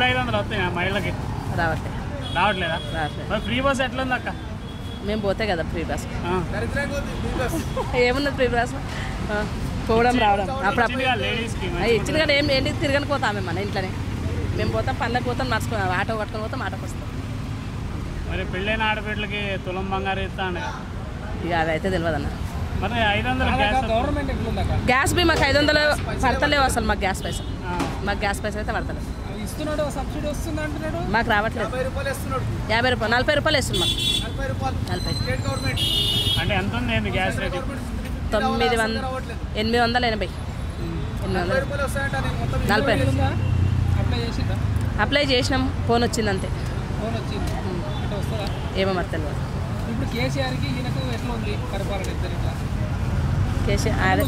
2500 వస్తాయి మహిళలకి రావట్లేదా? మరి ఫ్రీ బస్ ఎట్లా ఉంది అక్క? మేము పోతే కదా ఫ్రీ బస్ ఏమున్నది ఫ్రీ బస్ పోవడం రావడం అప్పుడప్పుడు ఇచ్చింది కానీ ఏంటి తిరగని పోతామే మన ఇంట్లోనే మేము పోతాం పనులకు పోతాం నడుచుకుని ఆటో కట్టుకొని పోతాం ఆటోకి వస్తాం. మరి పెళ్ళైన ఆడపిల్లలకి తులం బంగారు ఇస్తాను ఇక అది అయితే తెలియదు అన్న. మరి 500 గ్యాస్ బి మాకు 500 పడతలేవు అసలు మాకు గ్యాస్ పైసలు అయితే పడతలేదు మాకు రావట్లేదు. 50 రూపాయలు 40 రూపాయలు వేస్తుంది మాకు 40 అంటే ఎంత ఉంది గ్యాస్ రేట్? 880 40 అప్లై చేసినాం ఫోన్ వచ్చింది అంతే. ఏమో మరి తెలియదు. ఇప్పుడు కేసీఆర్కి ఈయనకు ఎట్లా ఉంది పరిపాలన? కేసీఆర్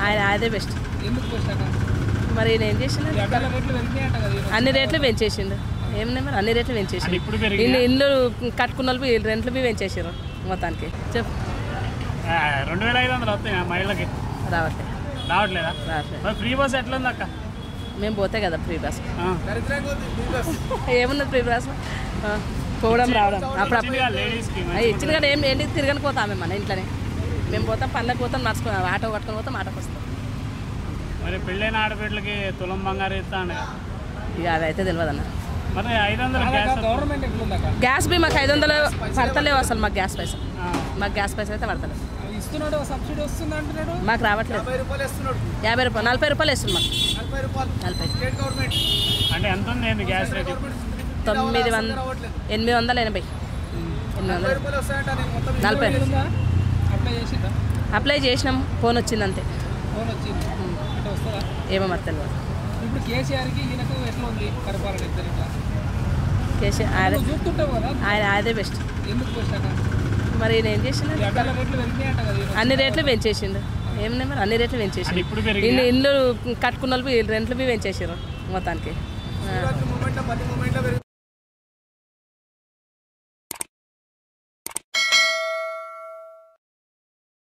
ఆయన అదే బెస్ట్. ఎందుకు బెస్ట్ అక్క? మరి ఈయన ఏం చేసిండు? అన్ని రేట్లు పెంచేసిండు. ఏమన్నా మరి అన్ని రేట్లు పెంచేసిండు. ఇల్లు కట్టుకున్న వాళ్ళు రెంట్లు బి పెంచేసారు మొత్తానికి. చెప్పు 2500 వస్తాయి మహిళలకి రావట్లేదా? మరి ఫ్రీ బస్ ఎట్లా ఉంది అక్క? మేము పోతే కదా ఫ్రీ బస్ ఏమున్నది ఫ్రీ బస్ పోవడం రావడం అప్పుడప్పుడు ఇచ్చింది కానీ ఏంటి తిరగని పోతామే మన ఇంట్లోనే మేము పోతాం పనులకు పోతాం నడుచుకుని ఆటో కట్టుకొని పోతాం ఆటోకి వస్తాం. మరి పెళ్ళైన ఆడపిల్లలకి తులం బంగారు ఇస్తాను ఇక అది అయితే తెలియదు అన్న. మరి 500 గ్యాస్ బి మాకు 500 పడతలేవు అసలు మాకు గ్యాస్ పైసలు అయితే పడతలేదు మాకు రావట్లేదు. 50 రూపాయలు 40 రూపాయలు వేస్తుంది మాకు 40 అంటే ఎంత ఉంది గ్యాస్ రేట్? 880 40 అప్లై చేసినాం ఫోన్ వచ్చింది అంతే. ఏమో మరి తెలియదు. ఇప్పుడు కేసీఆర్కి ఈయనకు ఎట్లా ఉంది పరిపాలన? కేసీఆర్ ఆయన అదే బెస్ట్. ఎందుకు బెస్ట్ అక్క? మరి ఈయన ఏం చేసిండు? అన్ని రేట్లు పెంచేసిండు. ఏమన్నా మరి అన్ని రేట్లు పెంచేసిండు. ఇల్లు కట్టుకున్న వాళ్ళు రెంట్లు బి పెంచేసారు మొత్తానికి.